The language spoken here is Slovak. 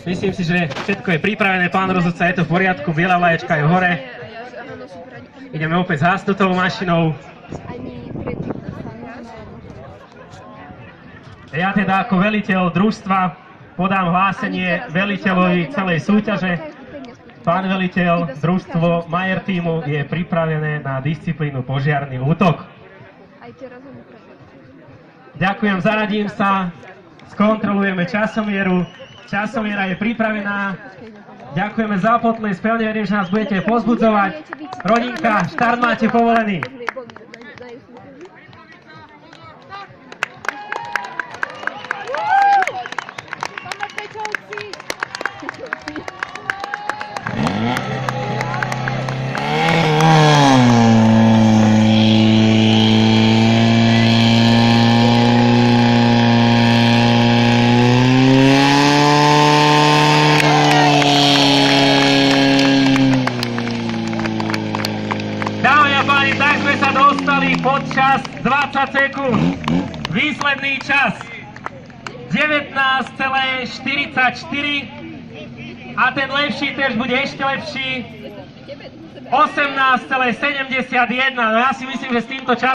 Myslím si, že všetko je pripravené, pán rozhodca, je to v poriadku, biela vlaječka je hore. Ideme opäť s hásnutou mašinou. Ja teda ako veliteľ družstva podám hlásenie veliteľovi celej súťaže. Pán veliteľ, družstvo Majer týmu je pripravené na disciplínu požiarny útok. Ďakujem, zaradím sa, skontrolujeme časomieru. Časomiera je pripravená. Ďakujeme za potlesk, pevne verím, že nás budete pozbudzovať. Rodinka, štart máte povolený. Dámy a páni, tak sme sa dostali pod čas 20 sekúnd. Výsledný čas 19,44 a ten lepší tiež bude ešte lepší 18,71. No ja si myslím, že s týmto časom